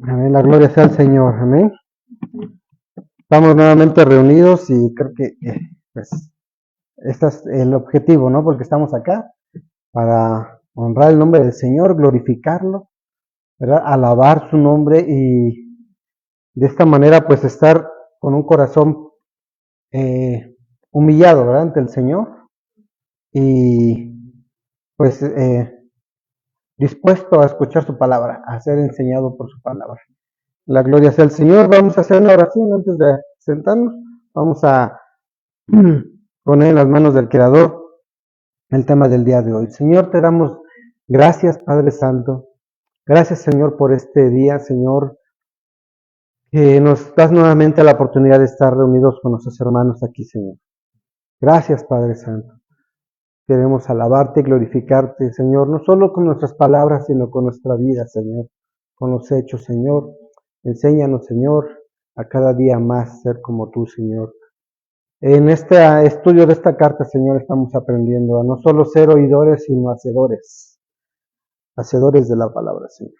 Amén, la gloria sea al Señor, amén. Estamos nuevamente reunidos y creo que pues este es el objetivo, ¿no? Porque estamos acá para honrar el nombre del Señor, glorificarlo, ¿verdad? Alabar su nombre y de esta manera pues estar con un corazón humillado, ¿verdad? Ante el Señor y pues dispuesto a escuchar su palabra, a ser enseñado por su palabra. La gloria sea al Señor. Vamos a hacer una oración antes de sentarnos. Vamos a poner en las manos del Creador el tema del día de hoy. Señor, te damos gracias, Padre Santo. Gracias, Señor, por este día, Señor, que nos das nuevamente la oportunidad de estar reunidos con nuestros hermanos aquí, Señor. Gracias, Padre Santo. Queremos alabarte y glorificarte, Señor, no solo con nuestras palabras, sino con nuestra vida, Señor, con los hechos, Señor. Enséñanos, Señor, a cada día más ser como tú, Señor. En este estudio de esta carta, Señor, estamos aprendiendo a no solo ser oidores, sino hacedores de la palabra, Señor.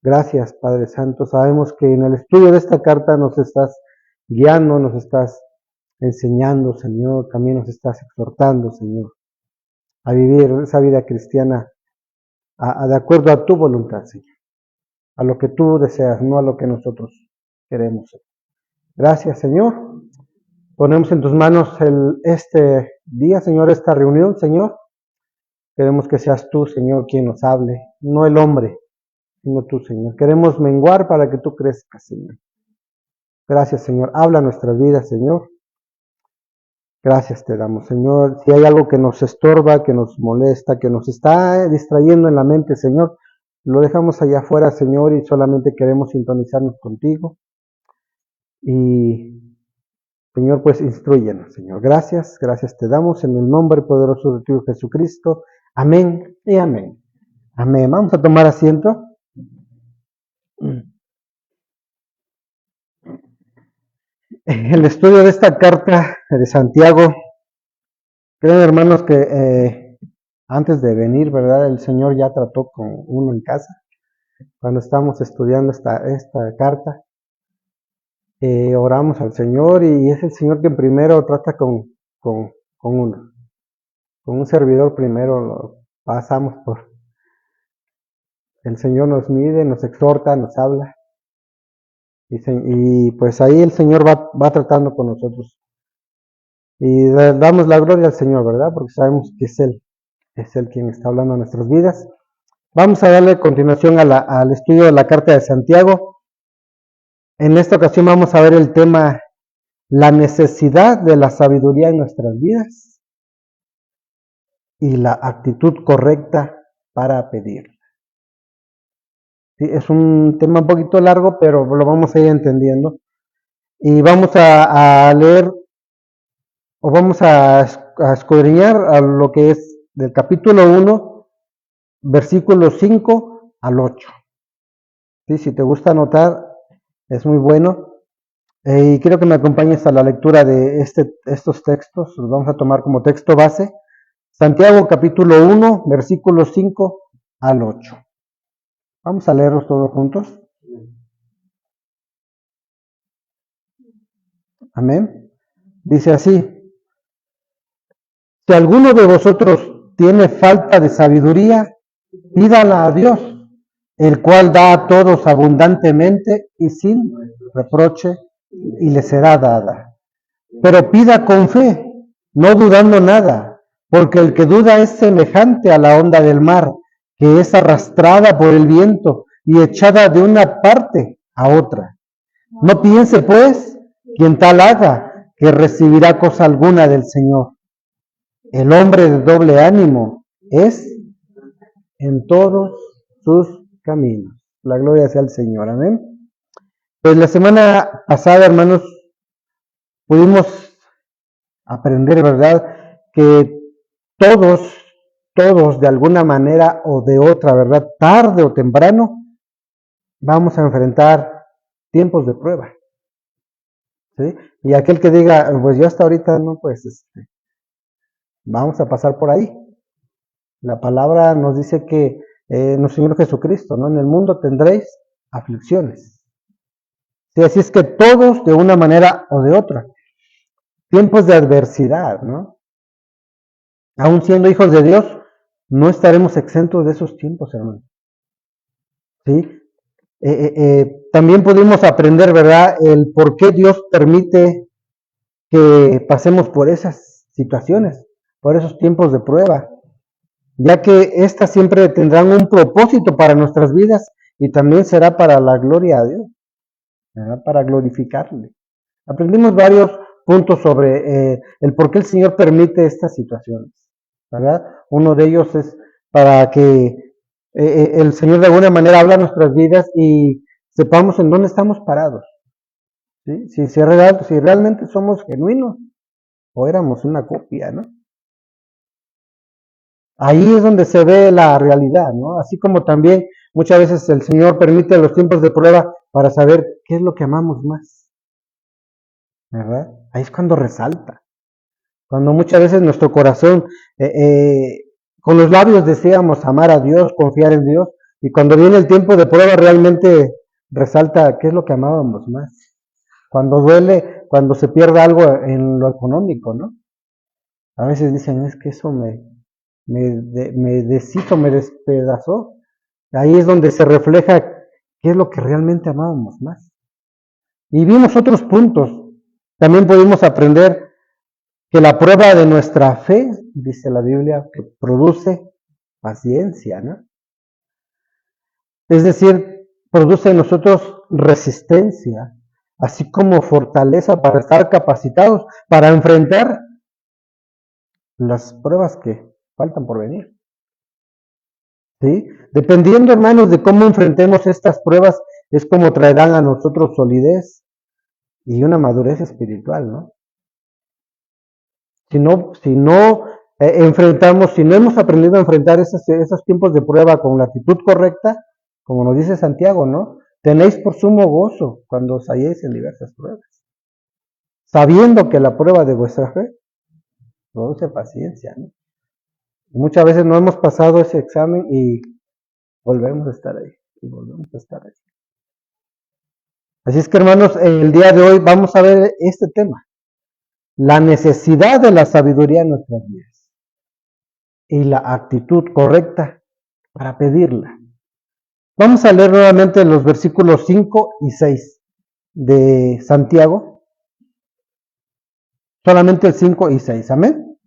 Gracias, Padre Santo. Sabemos que en el estudio de esta carta nos estás guiando, nos estás enseñando, Señor. También nos estás exhortando, Señor, a vivir esa vida cristiana de acuerdo a tu voluntad, Señor. A lo que tú deseas, no a lo que nosotros queremos. Gracias, Señor. Ponemos en tus manos este día, Señor, esta reunión, Señor. Queremos que seas tú, Señor, quien nos hable, no el hombre, sino tú, Señor. Queremos menguar para que tú crezcas, Señor. Gracias, Señor. Habla nuestras vidas, Señor. Gracias te damos, Señor. Si hay algo que nos estorba, que nos molesta, que nos está distrayendo en la mente, Señor, lo dejamos allá afuera, Señor, y solamente queremos sintonizarnos contigo. Y Señor, pues instruyenos, Señor. Gracias te damos en el nombre poderoso de tu Jesucristo. Amén y amén. Amén. Vamos a tomar asiento. El estudio de esta carta de Santiago, creo, hermanos, que antes de venir, ¿verdad? El Señor ya trató con uno en casa. Cuando estamos estudiando esta carta, oramos al Señor y es el Señor quien primero trata con uno. Con un servidor primero lo pasamos por. El Señor nos mide, nos exhorta, nos habla. Y pues ahí el Señor va tratando con nosotros. Y damos la gloria al Señor, ¿verdad? Porque sabemos que es Él quien está hablando en nuestras vidas. Vamos a darle continuación al estudio de la carta de Santiago. En esta ocasión vamos a ver el tema, la necesidad de la sabiduría en nuestras vidas y la actitud correcta para pedir. Sí, es un tema un poquito largo, pero lo vamos a ir entendiendo. Y vamos a leer, o vamos a escudriñar a lo que es del capítulo 1, versículos 5 al 8. ¿Sí? Si te gusta anotar, es muy bueno. Y quiero que me acompañes a la lectura de estos textos. Los vamos a tomar como texto base. Santiago capítulo 1, versículos 5 al 8. Vamos a leerlos todos juntos. Amén. Dice así: si alguno de vosotros tiene falta de sabiduría, pídala a Dios, el cual da a todos abundantemente y sin reproche, y le será dada. Pero pida con fe, no dudando nada, porque el que duda es semejante a la onda del mar, que es arrastrada por el viento y echada de una parte a otra. No piense, pues, quien tal haga, que recibirá cosa alguna del Señor. El hombre de doble ánimo es en todos sus caminos. La gloria sea al Señor, amén. Pues la semana pasada, hermanos, pudimos aprender, ¿verdad? Que todos de alguna manera o de otra, ¿verdad? Tarde o temprano, vamos a enfrentar tiempos de prueba. ¿Sí? Y aquel que diga, pues yo hasta ahorita no, pues vamos a pasar por ahí. La palabra nos dice que nuestro Señor Jesucristo, ¿no? En el mundo tendréis aflicciones. Sí, así es que todos, de una manera o de otra, tiempos de adversidad, ¿no? Aún siendo hijos de Dios, no estaremos exentos de esos tiempos, hermano. ¿Sí? También pudimos aprender, ¿verdad?, el por qué Dios permite que pasemos por esas situaciones, por esos tiempos de prueba, ya que éstas siempre tendrán un propósito para nuestras vidas y también será para la gloria a Dios, ¿verdad?, para glorificarle. Aprendimos varios puntos sobre el por qué el Señor permite estas situaciones, ¿verdad? Uno de ellos es para que el Señor de alguna manera habla a nuestras vidas y sepamos en dónde estamos parados, ¿sí? Si realmente somos genuinos o éramos una copia, ¿no? Ahí es donde se ve la realidad, ¿no? Así como también muchas veces el Señor permite los tiempos de prueba para saber qué es lo que amamos más, ¿verdad? Ahí es cuando resalta. Cuando muchas veces nuestro corazón, con los labios deseamos amar a Dios, confiar en Dios, y cuando viene el tiempo de prueba realmente resalta qué es lo que amábamos más. Cuando duele, cuando se pierde algo en lo económico, ¿no? A veces dicen, es que eso me deshizo, me despedazó. Ahí es donde se refleja qué es lo que realmente amábamos más. Y vimos otros puntos. También pudimos aprender que la prueba de nuestra fe, dice la Biblia, que produce paciencia, ¿no? Es decir, produce en nosotros resistencia, así como fortaleza para estar capacitados, para enfrentar las pruebas que faltan por venir. ¿Sí? Dependiendo, hermanos, de cómo enfrentemos estas pruebas, es como traerán a nosotros solidez y una madurez espiritual, ¿no? Si no enfrentamos, si no hemos aprendido a enfrentar esos tiempos de prueba con la actitud correcta, como nos dice Santiago, ¿no? Tenéis por sumo gozo cuando os halléis en diversas pruebas, sabiendo que la prueba de vuestra fe produce paciencia, ¿no? Y muchas veces no hemos pasado ese examen y volvemos a estar ahí, y volvemos a estar ahí. Así es que, hermanos, el día de hoy vamos a ver este tema, la necesidad de la sabiduría en nuestras vidas y la actitud correcta para pedirla. Vamos a leer nuevamente los versículos 5 y 6 de Santiago, solamente el 5 y 6, amén.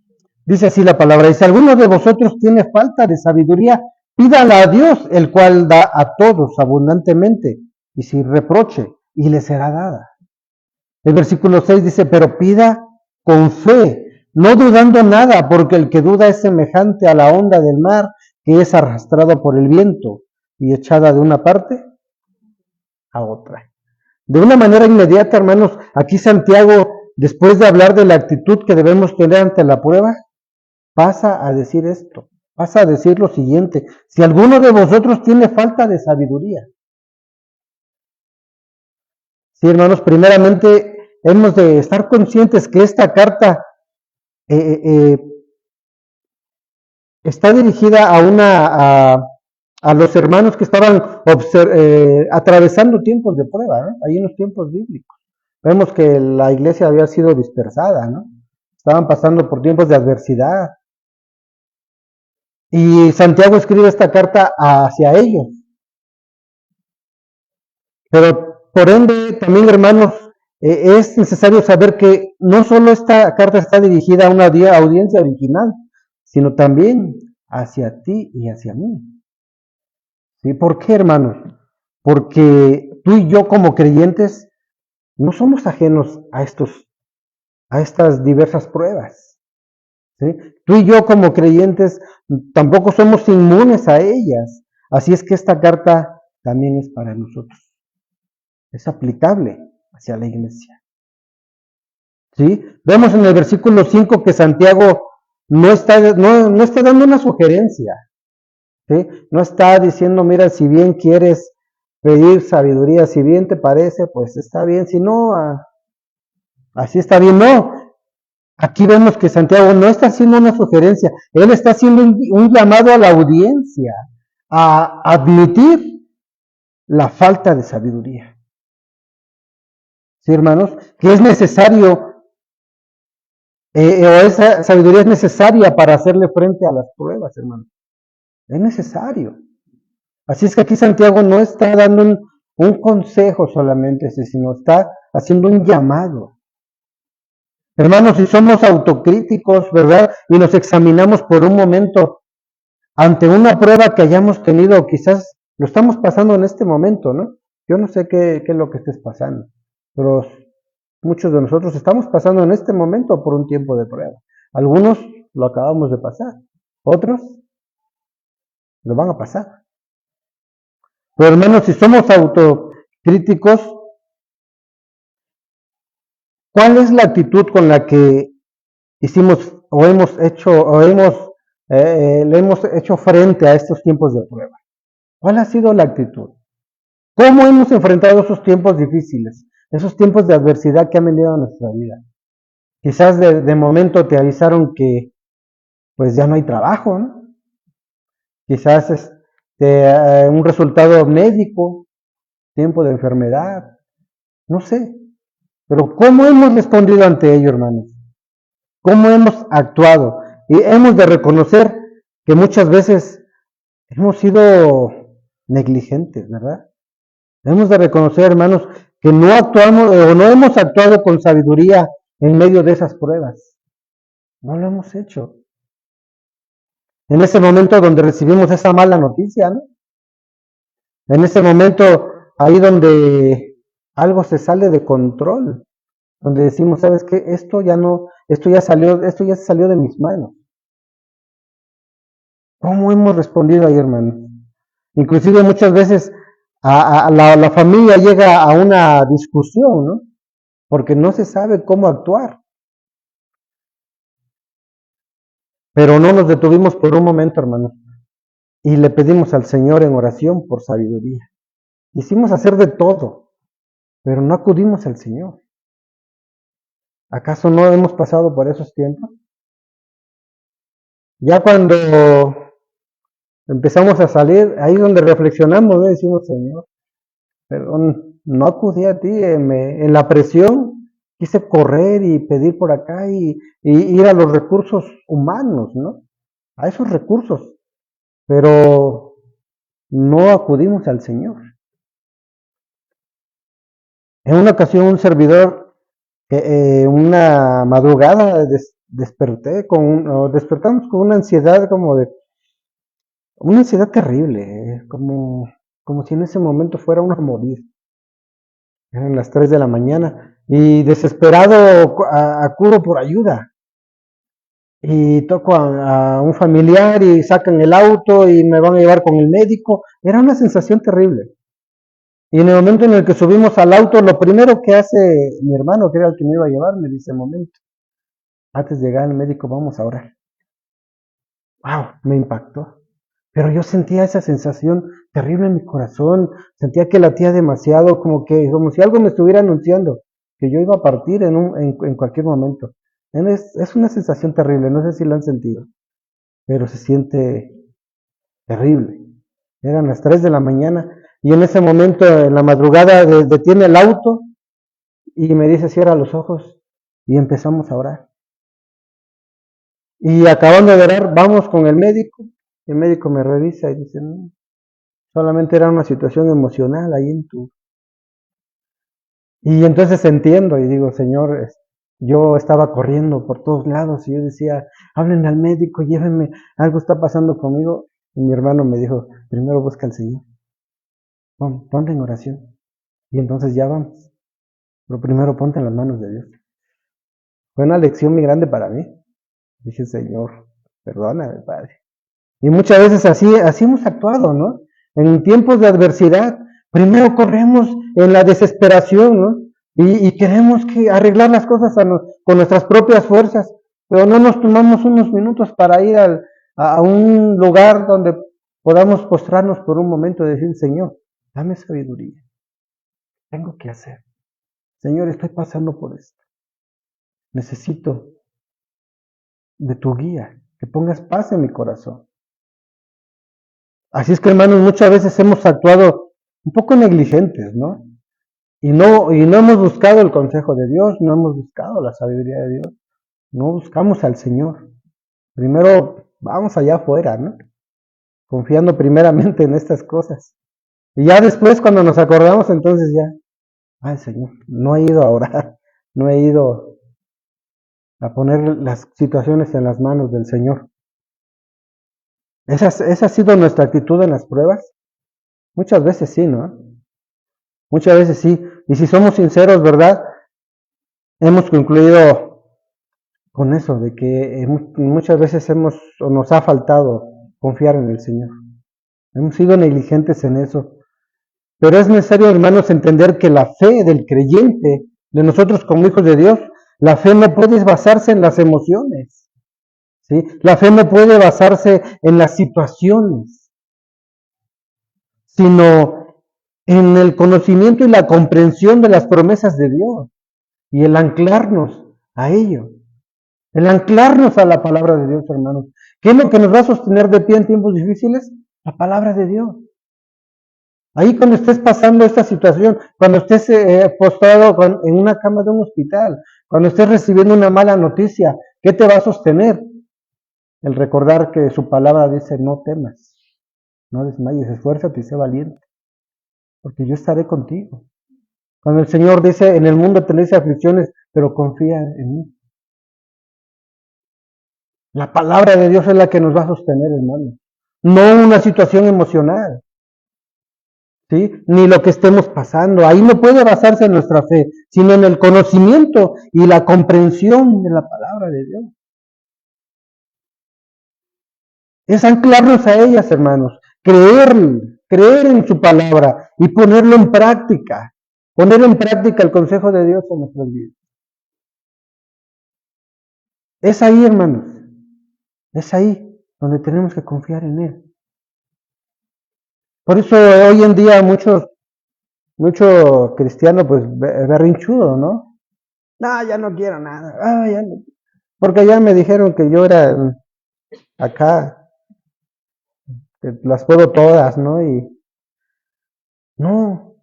Dice así la palabra, y si alguno de vosotros tiene falta de sabiduría, pídala a Dios, el cual da a todos abundantemente y sin reproche, y le será dada. El versículo 6 dice, pero pida con fe, no dudando nada, porque el que duda es semejante a la onda del mar, que es arrastrado por el viento y echada de una parte a otra. De una manera inmediata, hermanos, aquí Santiago, después de hablar de la actitud que debemos tener ante la prueba, pasa a decir esto, pasa a decir lo siguiente, si alguno de vosotros tiene falta de sabiduría. Sí, hermanos, primeramente hemos de estar conscientes que esta carta está dirigida a los hermanos que estaban atravesando tiempos de prueba, ¿no? Ahí en los tiempos bíblicos. Vemos que la iglesia había sido dispersada, ¿no? Estaban pasando por tiempos de adversidad. Y Santiago escribe esta carta hacia ellos. Pero por ende, también, hermanos, es necesario saber que no solo esta carta está dirigida a una audiencia original, sino también hacia ti y hacia mí. ¿Sí? ¿Por qué, hermanos? Porque tú y yo como creyentes no somos ajenos a estas diversas pruebas. ¿Sí? Tú y yo como creyentes tampoco somos inmunes a ellas. Así es que esta carta también es para nosotros. Es aplicable hacia la iglesia. ¿Sí? Vemos en el versículo 5 que Santiago no está dando una sugerencia. ¿Sí? No está diciendo, mira, si bien quieres pedir sabiduría, si bien te parece, pues está bien, si no, así está bien. No, aquí vemos que Santiago no está haciendo una sugerencia, él está haciendo un llamado a la audiencia, a admitir la falta de sabiduría. ¿Sí, hermanos? Que es necesario, o esa sabiduría es necesaria para hacerle frente a las pruebas, hermanos. Es necesario. Así es que aquí Santiago no está dando un consejo solamente, sino está haciendo un llamado. Hermanos, si somos autocríticos, ¿verdad? Y nos examinamos por un momento ante una prueba que hayamos tenido, quizás lo estamos pasando en este momento, ¿no? Yo no sé qué es lo que estés pasando, pero muchos de nosotros estamos pasando en este momento por un tiempo de prueba. Algunos lo acabamos de pasar, otros lo van a pasar. Pero hermanos, si somos autocríticos, ¿cuál es la actitud con la que hicimos o hemos hecho le hemos hecho frente a estos tiempos de prueba? ¿Cuál ha sido la actitud? ¿Cómo hemos enfrentado esos tiempos difíciles, esos tiempos de adversidad que han venido a nuestra vida? Quizás de momento te avisaron que pues ya no hay trabajo, ¿no? Quizás un resultado médico, tiempo de enfermedad, no sé. Pero ¿cómo hemos respondido ante ello, hermanos? ¿Cómo hemos actuado? Y hemos de reconocer que muchas veces hemos sido negligentes, ¿verdad? Hemos de reconocer, hermanos, que no actuamos o no hemos actuado con sabiduría en medio de esas pruebas. No lo hemos hecho. En ese momento donde recibimos esa mala noticia, ¿no? En ese momento ahí donde algo se sale de control, donde decimos, ¿sabes qué? Esto ya se salió de mis manos. ¿Cómo hemos respondido ahí, hermano? Inclusive muchas veces la familia llega a una discusión, ¿no? Porque no se sabe cómo actuar. Pero no nos detuvimos por un momento, hermano, y le pedimos al Señor en oración por sabiduría. Hicimos hacer de todo, pero no acudimos al Señor. ¿Acaso no hemos pasado por esos tiempos? Ya cuando empezamos a salir, ahí donde reflexionamos, ¿no? Decimos, Señor, perdón, no acudí a ti, en la presión quise correr y pedir por acá y ir a los recursos humanos, ¿no? A esos recursos, pero no acudimos al Señor. En una ocasión un servidor, una madrugada despertamos con una ansiedad una ansiedad terrible, como si en ese momento fuera uno a morir. Eran las 3 de la mañana y desesperado acudo por ayuda. Y toco a un familiar y sacan el auto y me van a llevar con el médico. Era una sensación terrible. Y en el momento en el que subimos al auto, lo primero que hace mi hermano, que era el que me iba a llevar, me dice, momento, antes de llegar al médico vamos a orar. ¡Wow! Me impactó. Pero yo sentía esa sensación terrible en mi corazón, sentía que latía demasiado, como si algo me estuviera anunciando que yo iba a partir en cualquier momento. Es una sensación terrible, no sé si lo han sentido, pero se siente terrible. Eran las 3 de la mañana y en ese momento, en la madrugada, detiene el auto y me dice, cierra los ojos y empezamos a orar. Y acabando de orar, vamos con el médico. El médico me revisa y dice, no, solamente era una situación emocional ahí en tu... Y entonces entiendo y digo, Señor, yo estaba corriendo por todos lados y yo decía, háblenme al médico, llévenme, algo está pasando conmigo. Y mi hermano me dijo, primero busca al Señor, ponte en oración. Y entonces ya vamos. Pero primero ponte en las manos de Dios. Fue una lección muy grande para mí. Dije, Señor, perdóname, Padre. Y muchas veces así hemos actuado, ¿no? En tiempos de adversidad, primero corremos en la desesperación, ¿no? Y queremos arreglar las cosas con nuestras propias fuerzas, pero no nos tomamos unos minutos para ir a un lugar donde podamos postrarnos por un momento y decir, Señor, dame sabiduría. ¿Qué tengo que hacer? Señor, estoy pasando por esto. Necesito de tu guía, que pongas paz en mi corazón. Así es que, hermanos, muchas veces hemos actuado un poco negligentes, ¿no? Y no hemos buscado el consejo de Dios, no hemos buscado la sabiduría de Dios, no buscamos al Señor. Primero vamos allá afuera, ¿no? Confiando primeramente en estas cosas. Y ya después, cuando nos acordamos, entonces ya, ay Señor, no he ido a orar, no he ido a poner las situaciones en las manos del Señor. ¿Esa ha sido nuestra actitud en las pruebas? Muchas veces sí, ¿no? Muchas veces sí. Y si somos sinceros, ¿verdad? Hemos concluido con eso, de que muchas veces nos ha faltado confiar en el Señor. Hemos sido negligentes en eso. Pero es necesario, hermanos, entender que la fe del creyente, de nosotros como hijos de Dios, la fe no puede basarse en las emociones, ¿sí? La fe no puede basarse en las situaciones, sino en el conocimiento y la comprensión de las promesas de Dios y el anclarnos a ello, el anclarnos a la palabra de Dios, hermanos. ¿Qué es lo que nos va a sostener de pie en tiempos difíciles? La palabra de Dios. Ahí cuando estés pasando esta situación, cuando estés postrado en una cama de un hospital, cuando estés recibiendo una mala noticia, ¿qué te va a sostener? El recordar que su palabra dice, no temas, no desmayes, esfuérzate y sé valiente, porque yo estaré contigo. Cuando el Señor dice, en el mundo tenéis aflicciones, pero confía en mí. La palabra de Dios es la que nos va a sostener, hermano. No una situación emocional. ¿Sí? Ni lo que estemos pasando. Ahí no puede basarse nuestra fe, sino en el conocimiento y la comprensión de la palabra de Dios. Es anclarnos a ellas, hermanos, creer en su palabra y ponerlo en práctica, poner en práctica el consejo de Dios en nuestras vidas. Es ahí, hermanos, es ahí donde tenemos que confiar en Él. Por eso hoy en día mucho cristiano pues berrinchudo, ¿no? No, ya no quiero nada. Ah, ya no. Porque ya me dijeron que yo era acá, que las puedo todas, ¿no? Y no,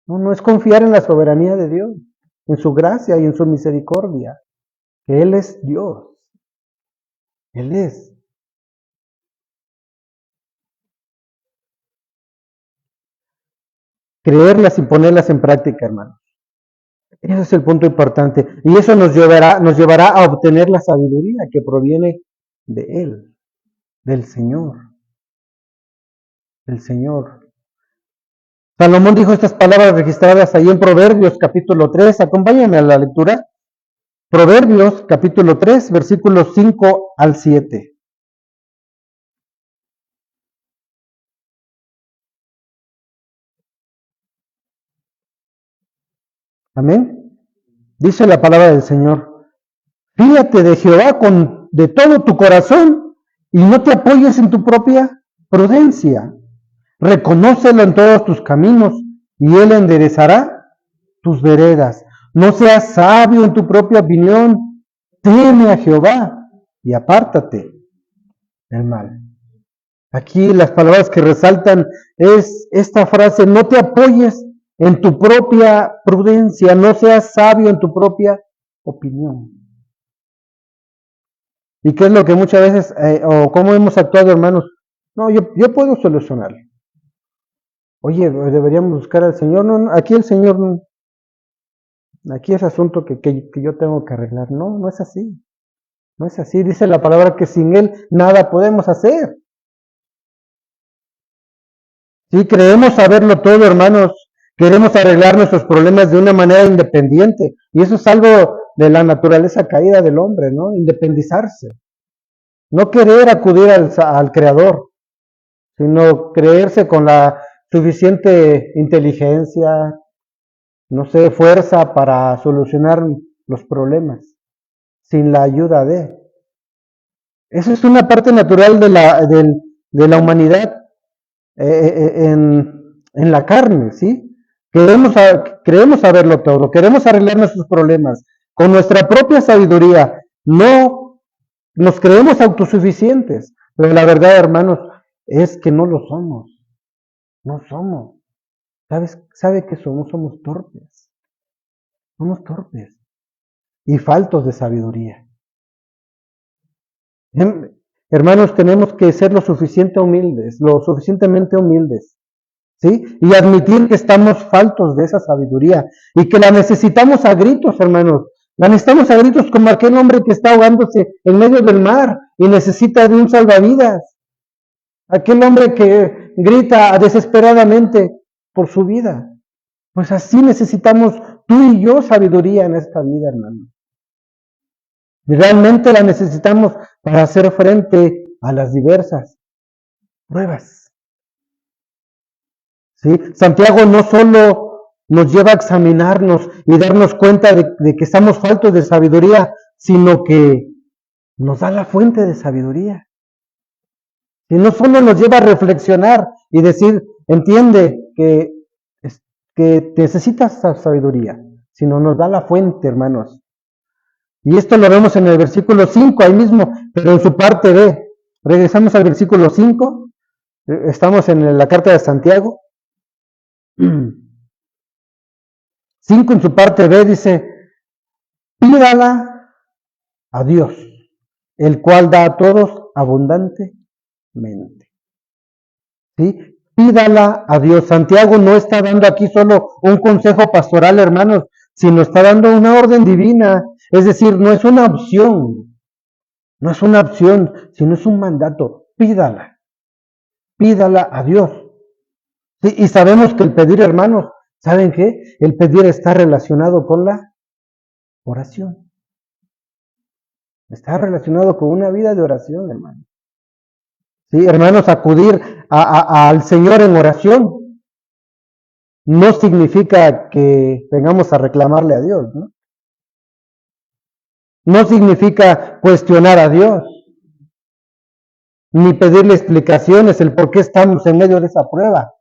no es confiar en la soberanía de Dios, en su gracia y en su misericordia, que Él es Dios. Él es. Creerlas y ponerlas en práctica, hermanos. Ese es el punto importante. Y eso nos llevará a obtener la sabiduría que proviene de Él, del Señor. Del Señor. Salomón dijo estas palabras registradas ahí en Proverbios capítulo 3. Acompáñame a la lectura. Proverbios capítulo 3, versículos 5 al 7. Amén. Dice la palabra del Señor. Fíjate de Jehová de todo tu corazón y no te apoyes en tu propia prudencia. Reconócelo en todos tus caminos y Él enderezará tus veredas. No seas sabio en tu propia opinión. Teme a Jehová y apártate del mal. Aquí las palabras que resaltan es esta frase, no te apoyes en tu propia prudencia, no seas sabio en tu propia opinión. ¿Y qué es lo que muchas veces, o cómo hemos actuado, hermanos? No, yo puedo solucionarlo. Oye, deberíamos buscar al Señor. No, aquí el Señor, no, aquí es asunto que yo tengo que arreglar. No es así. No es así. Dice la palabra que sin Él nada podemos hacer. Si creemos saberlo todo, hermanos, queremos arreglar nuestros problemas de una manera independiente. Y eso es algo de la naturaleza caída del hombre, ¿no? Independizarse. No querer acudir al Creador, sino creerse con la suficiente inteligencia, no sé, fuerza para solucionar los problemas, sin la ayuda de. Eso es una parte natural de la humanidad en la carne, ¿sí? Queremos saberlo todo, queremos arreglar nuestros problemas con nuestra propia sabiduría. No nos creemos autosuficientes, pero la verdad, hermanos, es que no lo somos. No somos. ¿Sabe que somos torpes? Somos torpes y faltos de sabiduría. Hermanos, tenemos que ser lo suficientemente humildes, ¿sí? Y admitir que estamos faltos de esa sabiduría y que la necesitamos a gritos, hermanos. La necesitamos a gritos como aquel hombre que está ahogándose en medio del mar y necesita de un salvavidas. Aquel hombre que grita desesperadamente por su vida. Pues así necesitamos tú y yo sabiduría en esta vida, hermano. Y realmente la necesitamos para hacer frente a las diversas pruebas. ¿Sí? Santiago no solo nos lleva a examinarnos y darnos cuenta de que estamos faltos de sabiduría, sino que nos da la fuente de sabiduría. Y no solo nos lleva a reflexionar y decir, entiende que necesitas sabiduría, sino nos da la fuente, hermanos. Y esto lo vemos en el versículo 5, ahí mismo, pero en su parte B. Regresamos al versículo 5, estamos en la carta de Santiago. 5 en su parte B dice, pídala a Dios, el cual da a todos abundantemente. ¿Sí? Pídala a Dios. Santiago no está dando aquí solo un consejo pastoral, hermanos, sino está dando una orden divina. Es decir, no es una opción, sino es un mandato. Pídala a Dios. ¿Sí? Y sabemos que el pedir, hermanos, ¿saben qué? El pedir está relacionado con la oración. Está relacionado con una vida de oración, hermanos. Sí, hermanos, acudir al Señor en oración no significa que vengamos a reclamarle a Dios, ¿no? No significa cuestionar a Dios, ni pedirle explicaciones el por qué estamos en medio de esa prueba,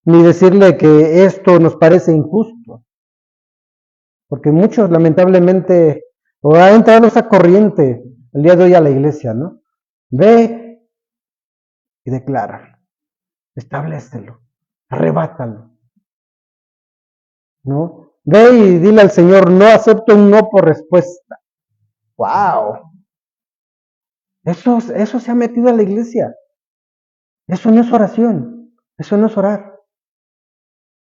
ni decirle que esto nos parece injusto, porque muchos lamentablemente o ha entrado esa corriente el día de hoy a la iglesia, ¿no? Ve y declara, establécelo, arrebátalo, ¿no? Ve y dile al Señor, no acepto un no por respuesta. ¡Wow! Eso se ha metido a la iglesia. Eso no es oración, eso no es orar.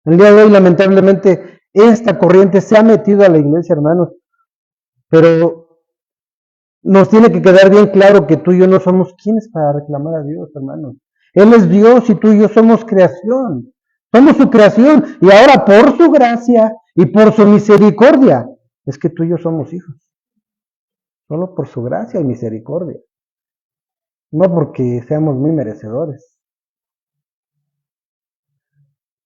El día de hoy, lamentablemente, esta corriente se ha metido a la iglesia, hermanos, pero nos tiene que quedar bien claro que tú y yo no somos quienes para reclamar a Dios, hermanos. Él es Dios y tú y yo somos creación. Somos su creación y ahora por su gracia y por su misericordia es que tú y yo somos hijos. Solo por su gracia y misericordia. No porque seamos muy merecedores.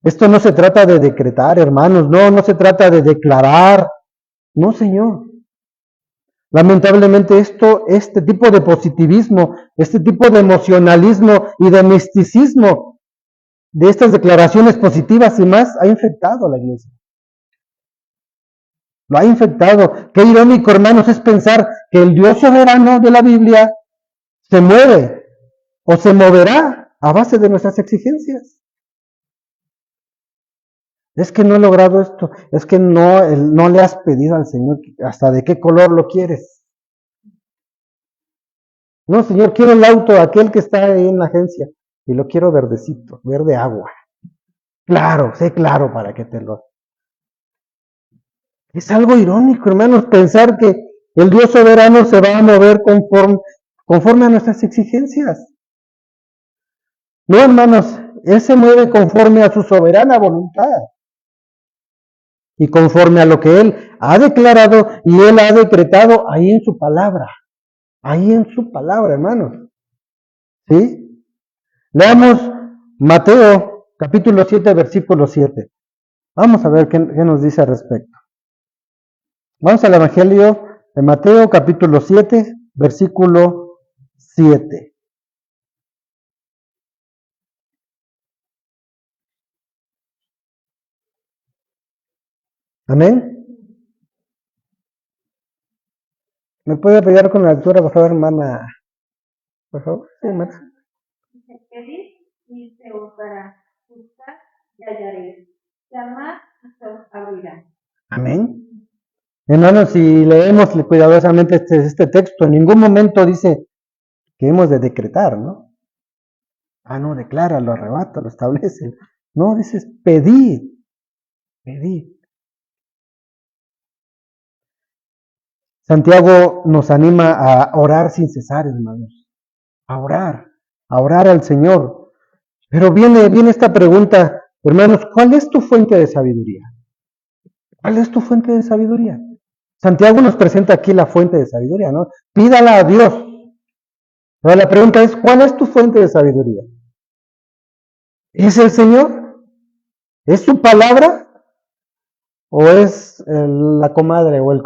Esto no se trata de decretar, hermanos, no se trata de declarar. No, Señor. Lamentablemente este tipo de positivismo, este tipo de emocionalismo y de misticismo de estas declaraciones positivas y más ha infectado a la iglesia. Lo ha infectado. Qué irónico, hermanos, es pensar que el Dios soberano de la Biblia se mueve o se moverá a base de nuestras exigencias. Es que no he logrado esto, es que no le has pedido al Señor hasta de qué color lo quieres. No, Señor, quiero el auto, aquel que está ahí en la agencia, y lo quiero verdecito, verde agua. Claro, sé claro para que te lo... Es algo irónico, hermanos, pensar que el Dios soberano se va a mover conforme a nuestras exigencias. No, hermanos, Él se mueve conforme a su soberana voluntad. Y conforme a lo que Él ha declarado y Él ha decretado ahí en su palabra. Ahí en su palabra, hermanos. ¿Sí? Leamos Mateo capítulo 7, versículo 7. Vamos a ver qué nos dice al respecto. Vamos al Evangelio de Mateo capítulo 7, versículo 7. Amén. ¿Me puede apoyar con la lectura, por favor, hermana? Por favor, sí, hermana. Pedid y se os dará, y hallaréis. Llamad y se os abrirá. Amén. Hermanos, si leemos cuidadosamente este texto, en ningún momento dice que hemos de decretar, ¿no? No, declara, lo arrebata, lo establece. No, dices, pedid, pedid. Santiago nos anima a orar sin cesar, hermanos. A orar al Señor. Pero viene esta pregunta, hermanos, ¿cuál es tu fuente de sabiduría? ¿Cuál es tu fuente de sabiduría? Santiago nos presenta aquí la fuente de sabiduría, ¿no? Pídala a Dios. Pero la pregunta es, ¿cuál es tu fuente de sabiduría? ¿Es el Señor? ¿Es su palabra? ¿O es la comadre o el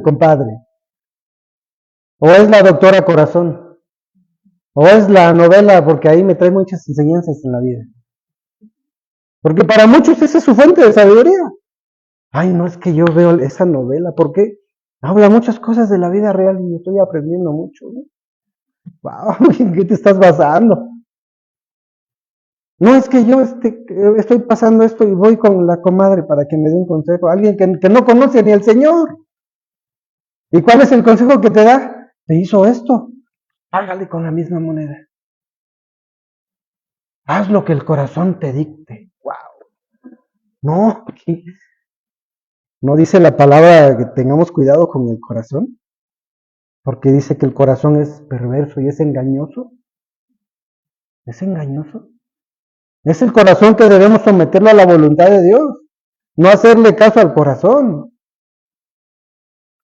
compadre? ¿O es la doctora Corazón? ¿O es la novela? Porque ahí me trae muchas enseñanzas en la vida. Porque para muchos esa es su fuente de sabiduría. Ay, no es que yo veo esa novela, porque habla muchas cosas de la vida real y yo estoy aprendiendo mucho, ¿no? Wow, ¿en qué te estás basando? No es que yo estoy pasando esto y voy con la comadre para que me dé un consejo, alguien que no conoce ni al Señor. ¿Y cuál es el consejo que te da? Te hizo esto, hágale con la misma moneda. Haz lo que el corazón te dicte. Wow. No, no dice la palabra que tengamos cuidado con el corazón, porque dice que el corazón es perverso y es engañoso. Es engañoso. Es el corazón que debemos someterlo a la voluntad de Dios, no hacerle caso al corazón.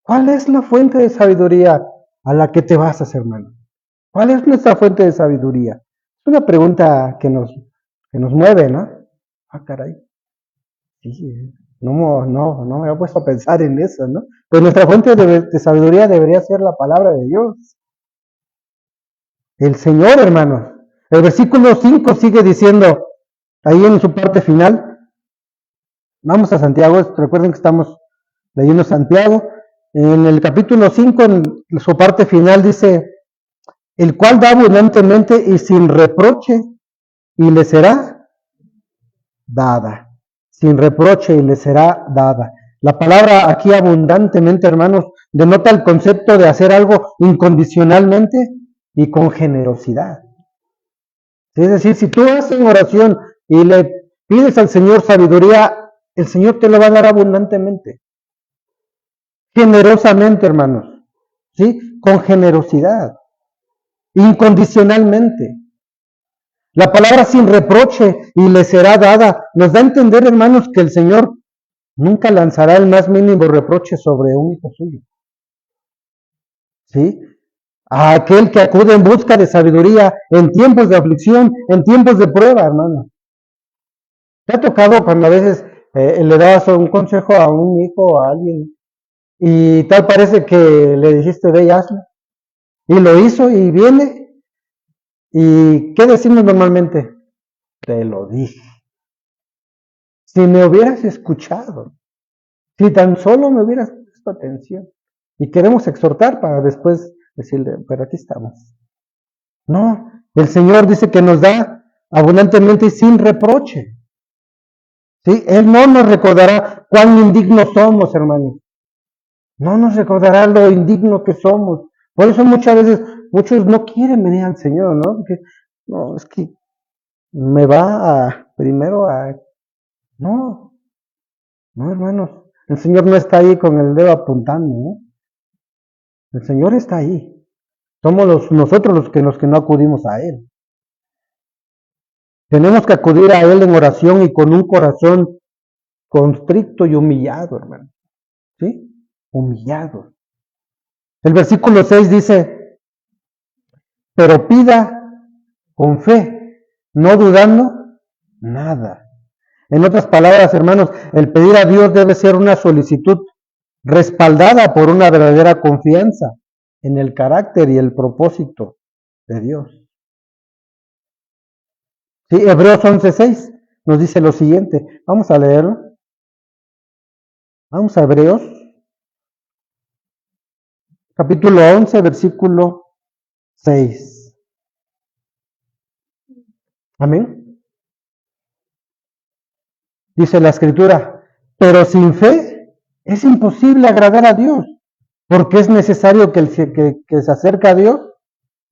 ¿Cuál es la fuente de sabiduría a la que te basas, hermano? ¿Cuál es nuestra fuente de sabiduría? Es una pregunta que nos mueve, ¿no? Caray. Sí, no me había puesto a pensar en eso, ¿no? Pues nuestra fuente de sabiduría debería ser la palabra de Dios. El Señor, hermanos. El versículo 5 sigue diciendo, ahí en su parte final, vamos a Santiago, recuerden que estamos leyendo Santiago, en el capítulo 5, en su parte final dice, el cual da abundantemente y sin reproche, y le será dada. Sin reproche y le será dada. La palabra aquí abundantemente, hermanos, denota el concepto de hacer algo incondicionalmente y con generosidad. Es decir, si tú haces oración y le pides al Señor sabiduría, el Señor te lo va a dar abundantemente. Generosamente, hermanos. ¿Sí? Con generosidad. Incondicionalmente. La palabra sin reproche y le será dada nos da a entender, hermanos, que el Señor nunca lanzará el más mínimo reproche sobre un hijo suyo. ¿Sí? A aquel que acude en busca de sabiduría en tiempos de aflicción, en tiempos de prueba, hermano. ¿Te ha tocado cuando a veces le das un consejo a un hijo o a alguien y tal parece que le dijiste, ve y hazlo? Y lo hizo y viene. ¿Y qué decimos normalmente? Te lo dije. Si me hubieras escuchado, si tan solo me hubieras puesto atención. Y queremos exhortar para después decirle, pero aquí estamos. No, el Señor dice que nos da abundantemente y sin reproche. ¿Sí? Él no nos recordará cuán indignos somos, hermanos. No nos recordará lo indigno que somos. Por eso muchas veces, muchos no quieren venir al Señor, ¿no? Porque, no, es que me va primero a... No, no, hermanos. El Señor no está ahí con el dedo apuntando, ¿no? El Señor está ahí. Somos nosotros los que no acudimos a Él. Tenemos que acudir a Él en oración y con un corazón constricto y humillado, hermano. ¿Sí? Humillado. El versículo 6 dice, pero pida con fe, no dudando nada. En otras palabras, hermanos, el pedir a Dios debe ser una solicitud respaldada por una verdadera confianza en el carácter y el propósito de Dios. Sí, Hebreos 11:6 nos dice lo siguiente. Vamos a leerlo. Vamos a Hebreos, capítulo 11, versículo 6. Amén. Dice la Escritura, pero sin fe es imposible agradar a Dios, porque es necesario que el que se acerca a Dios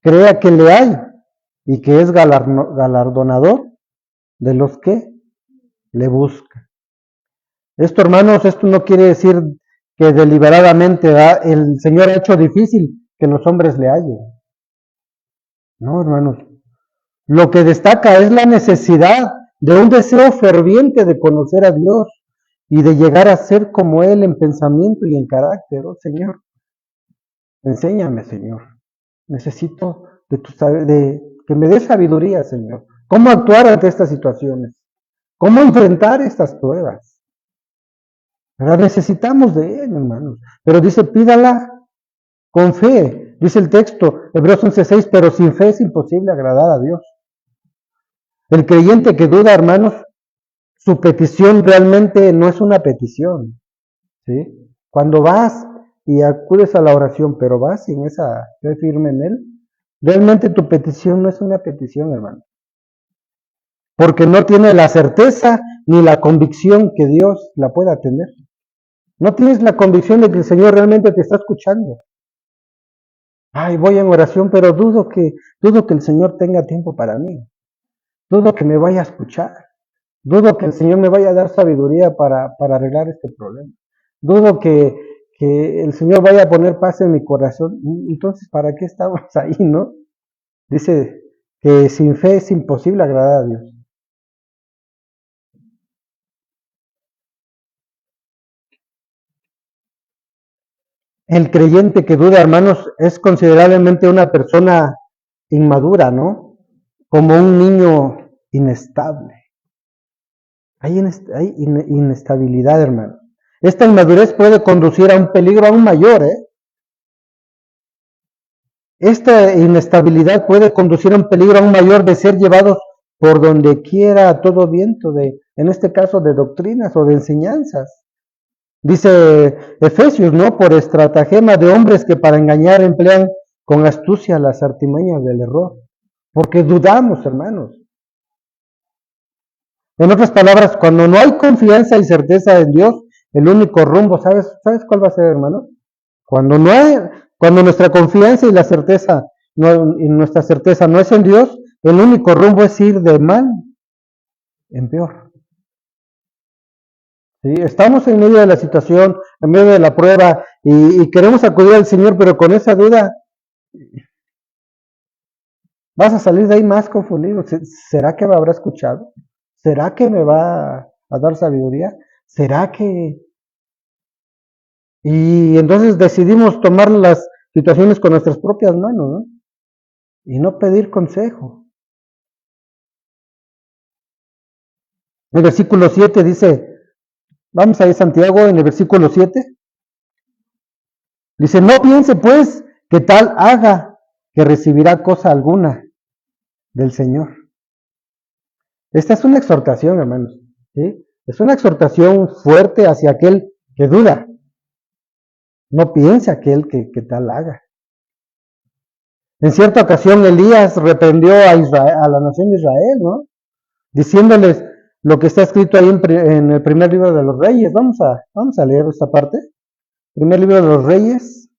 crea que le hay y que es galardonador de los que le buscan. Esto, hermanos, esto no quiere decir que deliberadamente el Señor ha hecho difícil que los hombres le hallen. No, hermanos. Lo que destaca es la necesidad de un deseo ferviente de conocer a Dios y de llegar a ser como Él en pensamiento y en carácter. Oh Señor, enséñame, Señor. Necesito de que me des sabiduría, Señor. ¿Cómo actuar ante estas situaciones? ¿Cómo enfrentar estas pruebas? ¿Verdad? Necesitamos de Él, hermanos. Pero dice, pídala con fe. Dice el texto, Hebreos 11:6, pero sin fe es imposible agradar a Dios. El creyente que duda, hermanos, su petición realmente no es una petición. ¿Sí? Cuando vas y acudes a la oración, pero vas sin esa fe firme en Él, realmente tu petición no es una petición, hermano. Porque no tiene la certeza ni la convicción que Dios la pueda tener. No tienes la convicción de que el Señor realmente te está escuchando. Ay, voy en oración, pero dudo que el Señor tenga tiempo para mí. Dudo que me vaya a escuchar. Dudo que el Señor me vaya a dar sabiduría para arreglar este problema. Dudo que el Señor vaya a poner paz en mi corazón. Entonces, ¿para qué estamos ahí, no? Dice que sin fe es imposible agradar a Dios. El creyente que duda, hermanos, es considerablemente una persona inmadura, ¿no? Como un niño inestable. Hay inestabilidad, hermano. Esta inmadurez puede conducir a un peligro aún mayor, ¿eh? Esta inestabilidad puede conducir a un peligro aún mayor de ser llevados por donde quiera a todo viento, en este caso de doctrinas o de enseñanzas. Dice Efesios, ¿no? Por estratagema de hombres que para engañar emplean con astucia las artimañas del error. Porque dudamos, hermanos. En otras palabras, cuando no hay confianza y certeza en Dios, el único rumbo, ¿sabes cuál va a ser, hermano? Cuando nuestra confianza y nuestra certeza no es en Dios, el único rumbo es ir de mal en peor. ¿Sí? Estamos en medio de la situación, en medio de la prueba, y queremos acudir al Señor, pero con esa duda vas a salir de ahí más confundido. ¿Será que me habrá escuchado? ¿Será que me va a dar sabiduría? ¿Será que...? Y entonces decidimos tomar las situaciones con nuestras propias manos, ¿no? Y no pedir consejo. El versículo 7 dice, vamos a ir a Santiago en el versículo 7. Dice, no piense pues que tal haga que recibirá cosa alguna del Señor. Esta es una exhortación, hermanos. ¿Sí? Es una exhortación fuerte hacia aquel que duda. No piense aquel que tal haga. En cierta ocasión Elías reprendió a la nación de Israel, ¿no? Diciéndoles lo que está escrito ahí en el primer libro de los Reyes. Vamos a leer esta parte. Primer libro de los Reyes,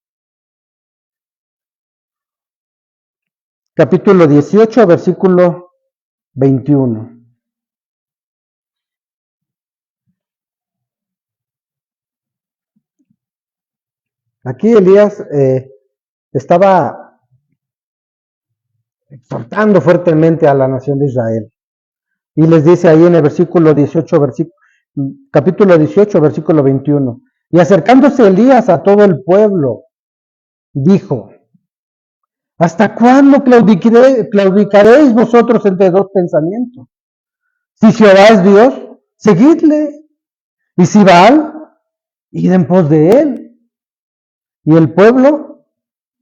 capítulo 18, versículo 21. Aquí Elías estaba exhortando fuertemente a la nación de Israel. Y les dice ahí en el versículo 18, capítulo 18, versículo 21. Y acercándose Elías a todo el pueblo, dijo, ¿hasta cuándo claudicaréis vosotros entre dos pensamientos? Si Jehová es Dios, seguidle. Y si Baal, id en pos de él. Y el pueblo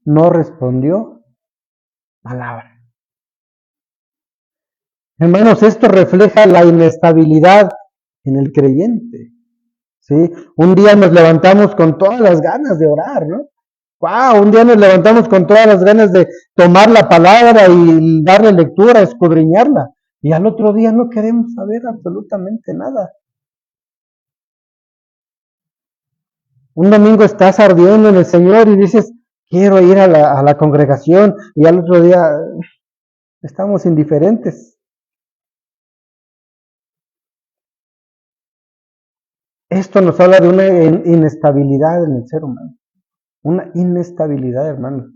no respondió palabra. Hermanos, esto refleja la inestabilidad en el creyente. ¿Sí? Un día nos levantamos con todas las ganas de orar, ¿no? ¡Wow! Un día nos levantamos con todas las ganas de tomar la palabra y darle lectura, escudriñarla. Y al otro día no queremos saber absolutamente nada. Un domingo estás ardiendo en el Señor y dices, quiero ir a la congregación, y al otro día estamos indiferentes. Esto nos habla de una inestabilidad en el ser humano. Una inestabilidad, hermano.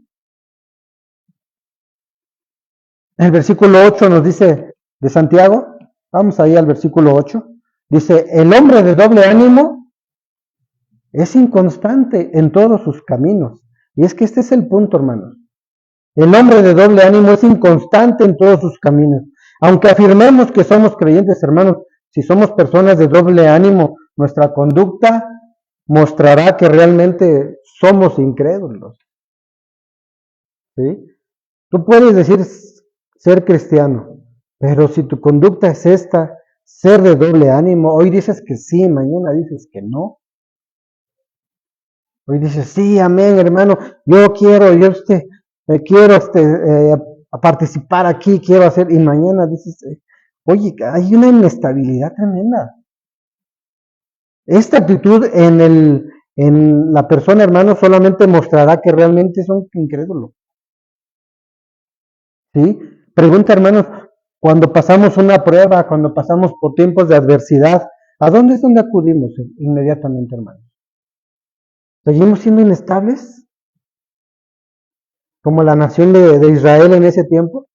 El versículo 8 nos dice de Santiago, vamos ahí al versículo 8, dice, el hombre de doble ánimo es inconstante en todos sus caminos. Y es que este es el punto, hermanos. El hombre de doble ánimo es inconstante en todos sus caminos. Aunque afirmemos que somos creyentes, hermanos, si somos personas de doble ánimo, nuestra conducta mostrará que realmente somos incrédulos. ¿Sí? Tú puedes decir ser cristiano, pero si tu conducta es esta, ser de doble ánimo, hoy dices que sí, mañana dices que no. Hoy dices, sí, amén, hermano, yo quiero a participar aquí, quiero hacer, y mañana dices, oye, hay una inestabilidad tremenda. Esta actitud en la persona, hermano, solamente mostrará que realmente es un incrédulo. ¿Sí? Pregunta, hermanos, cuando pasamos una prueba, cuando pasamos por tiempos de adversidad, ¿a dónde es donde acudimos inmediatamente, hermanos? ¿Seguimos siendo inestables? Como la nación de Israel en ese tiempo.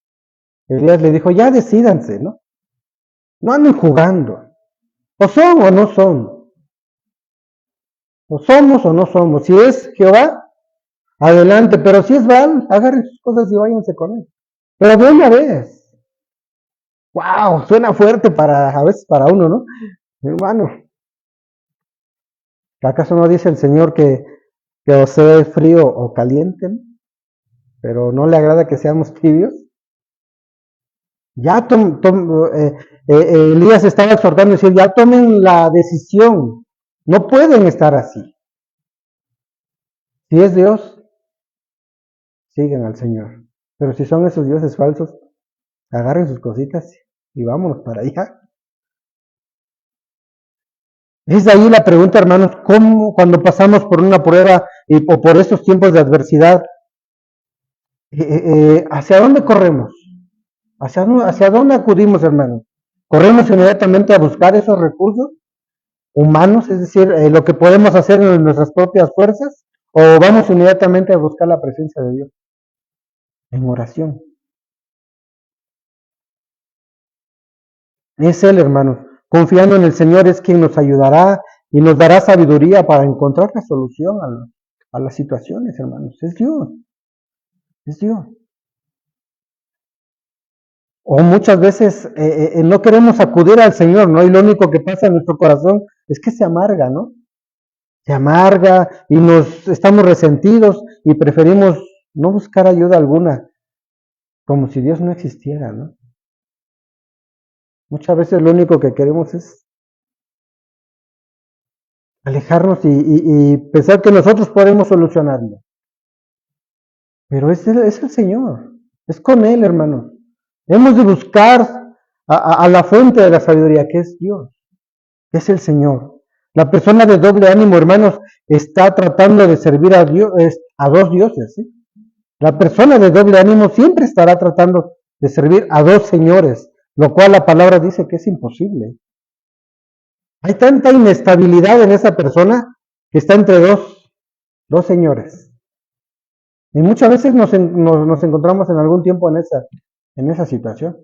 Elías le dijo, ya decídanse, ¿no? No anden jugando. O son o no son. O somos o no somos. Si es Jehová, adelante. Pero si es Baal, agarren sus cosas y váyanse con él. Pero de una vez. ¡Wow! Suena fuerte a veces para uno, ¿no? Hermano, ¿acaso no dice el Señor que o sea frío o caliente, ¿no? Pero no le agrada que seamos tibios? Ya Elías estaba exhortando y decir, ya tomen la decisión. No pueden estar así. Si es Dios, sigan al Señor. Pero si son esos dioses falsos, agarren sus cositas y vámonos para allá. Es de ahí la pregunta, hermanos, ¿cómo cuando pasamos por una prueba o por estos tiempos de adversidad, hacia dónde corremos? ¿Hacia dónde acudimos, hermanos? ¿Corremos inmediatamente a buscar esos recursos humanos, es decir, lo que podemos hacer en nuestras propias fuerzas? ¿O vamos inmediatamente a buscar la presencia de Dios en oración? Es Él, hermanos. Confiando en el Señor es quien nos ayudará y nos dará sabiduría para encontrar la solución a las situaciones, hermanos. Es Dios. Es Dios. O muchas veces no queremos acudir al Señor, ¿no? Y lo único que pasa en nuestro corazón es que se amarga, ¿no? Se amarga y nos estamos resentidos y preferimos no buscar ayuda alguna, como si Dios no existiera, ¿no? Muchas veces lo único que queremos es alejarnos y pensar que nosotros podemos solucionarlo. Pero es el Señor, es con Él, hermano. Hemos de buscar a la fuente de la sabiduría, que es Dios, que es el Señor. La persona de doble ánimo, hermanos, está tratando de servir a Dios, a dos dioses. ¿Sí? La persona de doble ánimo siempre estará tratando de servir a dos señores, lo cual la palabra dice que es imposible. Hay tanta inestabilidad en esa persona que está entre dos señores. Y muchas veces nos encontramos en algún tiempo en esa situación.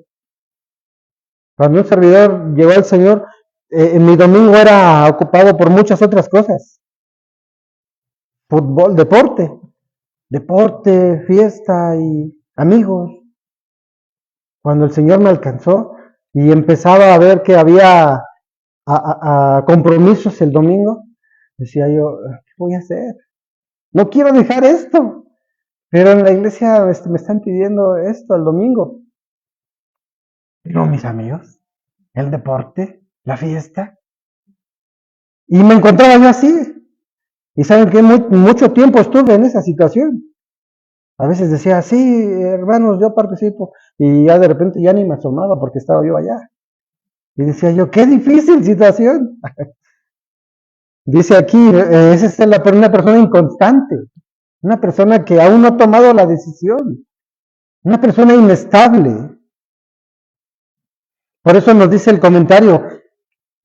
Cuando un servidor llegó al Señor, mi domingo era ocupado por muchas otras cosas. Fútbol, deporte, fiesta y amigos. Cuando el Señor me alcanzó y empezaba a ver que había a compromisos el domingo, decía yo, ¿qué voy a hacer? No quiero dejar esto, pero en la iglesia me están pidiendo esto el domingo. Pero mis amigos, el deporte, la fiesta, y me encontraba yo así. Y saben que mucho tiempo estuve en esa situación. A veces decía, sí, hermanos, yo participo, y ya de repente ya ni me asomaba porque estaba yo allá. Y decía yo, qué difícil situación. Dice aquí, esa es una persona inconstante, una persona que aún no ha tomado la decisión, una persona inestable. Por eso nos dice el comentario,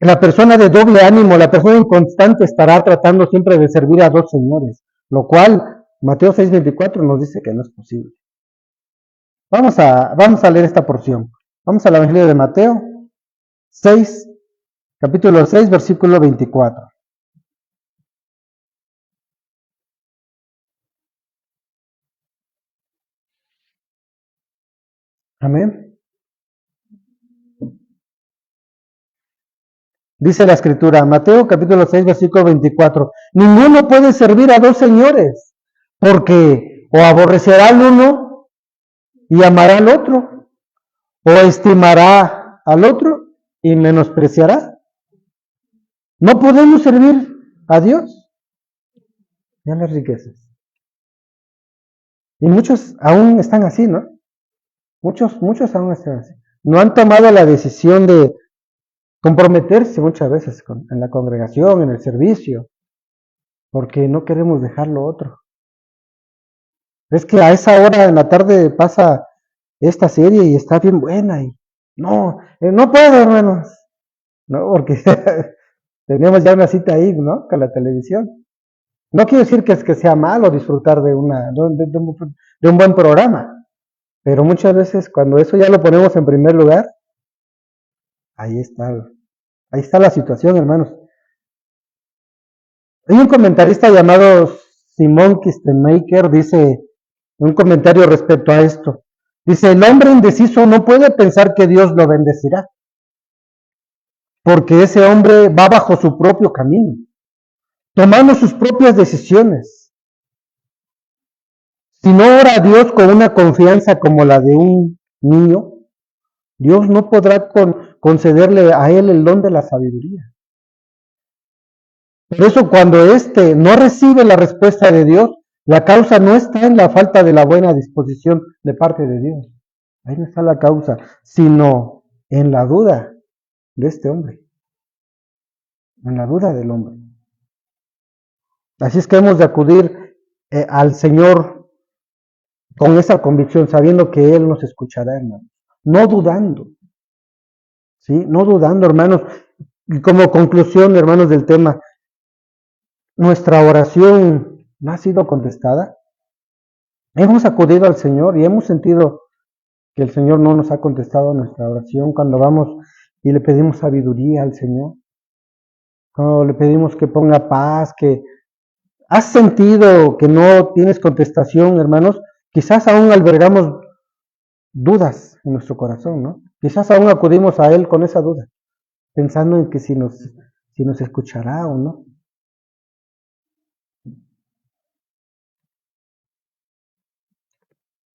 la persona de doble ánimo, la persona inconstante estará tratando siempre de servir a dos señores, lo cual Mateo 6:24 nos dice que no es posible. Vamos a leer esta porción. Vamos al Evangelio de Mateo 6, capítulo 6, versículo 24. Amén. Dice la escritura, Mateo capítulo 6, versículo 24. Ninguno puede servir a dos señores, porque o aborrecerá al uno y amará al otro, o estimará al otro y menospreciará. No podemos servir a Dios y a las riquezas. Y muchos aún están así, ¿no? Muchos aún están así. No han tomado la decisión de comprometerse muchas veces en la congregación, en el servicio, porque no queremos dejar lo otro. Es que a esa hora de la tarde pasa esta serie y está bien buena y no puedo, hermanos. No, porque tenemos ya una cita ahí, ¿no? Con la televisión. No quiero decir que es que sea malo disfrutar de un buen programa, pero muchas veces cuando eso ya lo ponemos en primer lugar, ahí está la situación, hermanos. Hay un comentarista llamado Simon Kistemaker, dice un comentario respecto a esto. Dice, el hombre indeciso no puede pensar que Dios lo bendecirá, porque ese hombre va bajo su propio camino, tomando sus propias decisiones. Si no ora a Dios con una confianza como la de un niño, Dios no podrá concederle a él el don de la sabiduría. Por eso cuando éste no recibe la respuesta de Dios, la causa no está en la falta de la buena disposición de parte de Dios. Ahí no está la causa, sino en la duda de este hombre, en la duda del hombre. Así es que hemos de acudir al Señor con esa convicción, sabiendo que Él nos escuchará, hermanos. No dudando, ¿sí? No dudando, hermanos. Y como conclusión, hermanos, del tema, nuestra oración no ha sido contestada. Hemos acudido al Señor y hemos sentido que el Señor no nos ha contestado nuestra oración cuando vamos y le pedimos sabiduría al Señor. Cuando le pedimos que ponga paz, que has sentido que no tienes contestación, hermanos, quizás aún albergamos dudas en nuestro corazón, ¿no? Quizás aún acudimos a Él con esa duda, pensando en que si nos escuchará o no.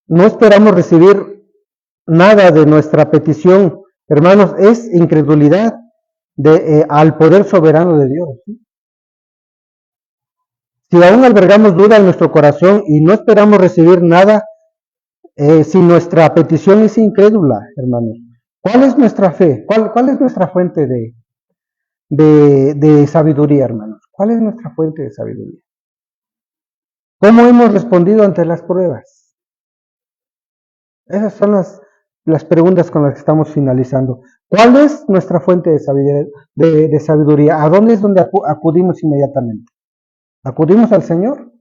No esperamos recibir nada de nuestra petición, hermanos, es incredulidad al poder soberano de Dios. ¿Sí? Si aún albergamos duda en nuestro corazón y no esperamos recibir nada, si nuestra petición es incrédula, hermanos, ¿cuál es nuestra fe? ¿Cuál es nuestra fuente de sabiduría, hermanos? ¿Cuál es nuestra fuente de sabiduría? ¿Cómo hemos respondido ante las pruebas? Esas son las preguntas con las que estamos finalizando. ¿Cuál es nuestra fuente de sabiduría? ¿A dónde es donde acudimos inmediatamente? ¿Acudimos al Señor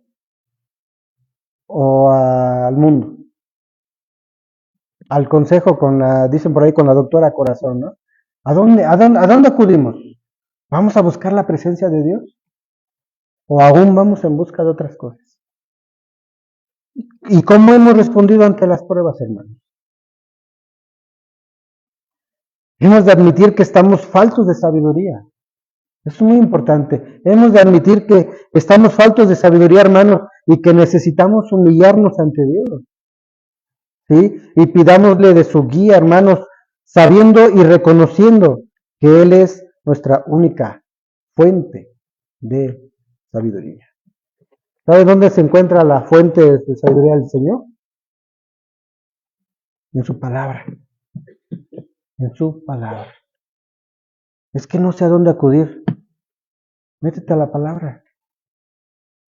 o al mundo? Al consejo dicen por ahí, con la doctora Corazón, ¿no? ¿A dónde acudimos? ¿Vamos a buscar la presencia de Dios? ¿O aún vamos en busca de otras cosas? ¿Y cómo hemos respondido ante las pruebas, hermanos? Hemos de admitir que estamos faltos de sabiduría. Es muy importante. Hemos de admitir que estamos faltos de sabiduría, hermanos, y que necesitamos humillarnos ante Dios. ¿Sí? Y pidámosle de su guía, hermanos, sabiendo y reconociendo que Él es nuestra única fuente de sabiduría. ¿Sabe dónde se encuentra la fuente de sabiduría del Señor? En su palabra. En su palabra. Es que no sé a dónde acudir. Métete a la palabra.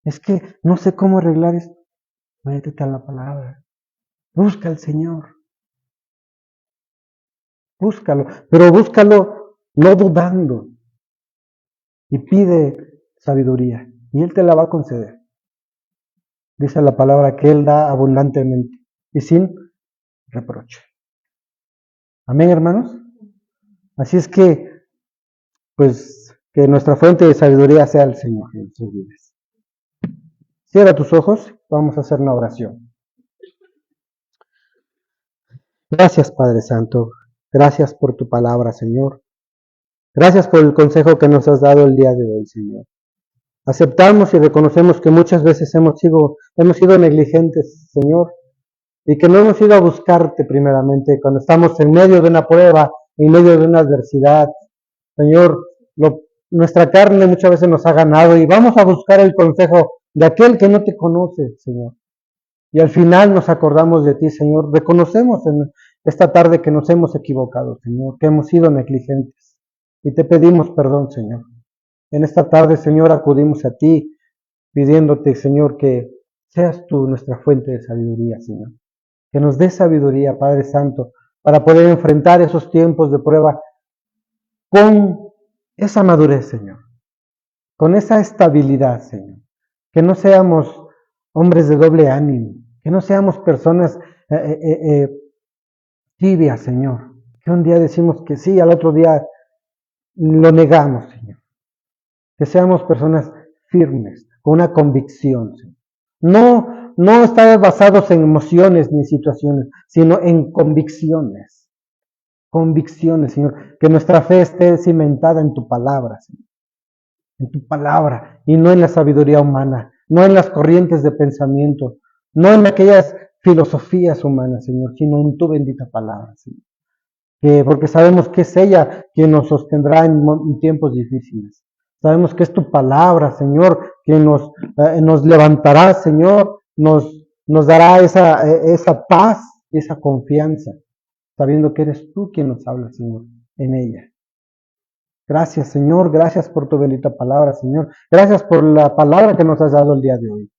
Es que no sé cómo arreglar esto. Métete a la palabra. Busca al Señor. Búscalo, pero búscalo no dudando. Y pide sabiduría. Y Él te la va a conceder. Dice la palabra que Él da abundantemente y sin reproche. Amén, hermanos. Así es que, pues, que nuestra fuente de sabiduría sea el Señor en sus vidas. Cierra tus ojos, vamos a hacer una oración. Gracias, Padre Santo. Gracias por tu palabra, Señor. Gracias por el consejo que nos has dado el día de hoy, Señor. Aceptamos y reconocemos que muchas veces hemos sido negligentes, Señor, y que no hemos ido a buscarte primeramente cuando estamos en medio de una prueba, en medio de una adversidad. Señor, nuestra carne muchas veces nos ha ganado y vamos a buscar el consejo de aquel que no te conoce, Señor. Y al final nos acordamos de ti, Señor. Reconocemos en esta tarde que nos hemos equivocado, Señor, que hemos sido negligentes. Y te pedimos perdón, Señor. En esta tarde, Señor, acudimos a ti pidiéndote, Señor, que seas tú nuestra fuente de sabiduría, Señor. Que nos des sabiduría, Padre Santo, para poder enfrentar esos tiempos de prueba con esa madurez, Señor. Con esa estabilidad, Señor. Que no seamos hombres de doble ánimo. Que no seamos personas tibias, Señor. Que un día decimos que sí, al otro día lo negamos, Señor. Que seamos personas firmes, con una convicción, Señor. No estar basados en emociones ni situaciones, sino en convicciones. Convicciones, Señor. Que nuestra fe esté cimentada en tu palabra, Señor. En tu palabra y no en la sabiduría humana, no en las corrientes de pensamiento, no en aquellas filosofías humanas, Señor, sino en tu bendita palabra, Señor. Porque sabemos que es ella quien nos sostendrá en tiempos difíciles. Sabemos que es tu palabra, Señor, que nos levantará, Señor, nos dará esa paz y esa confianza, sabiendo que eres tú quien nos habla, Señor, en ella. Gracias, Señor, gracias por tu bendita palabra, Señor. Gracias por la palabra que nos has dado el día de hoy.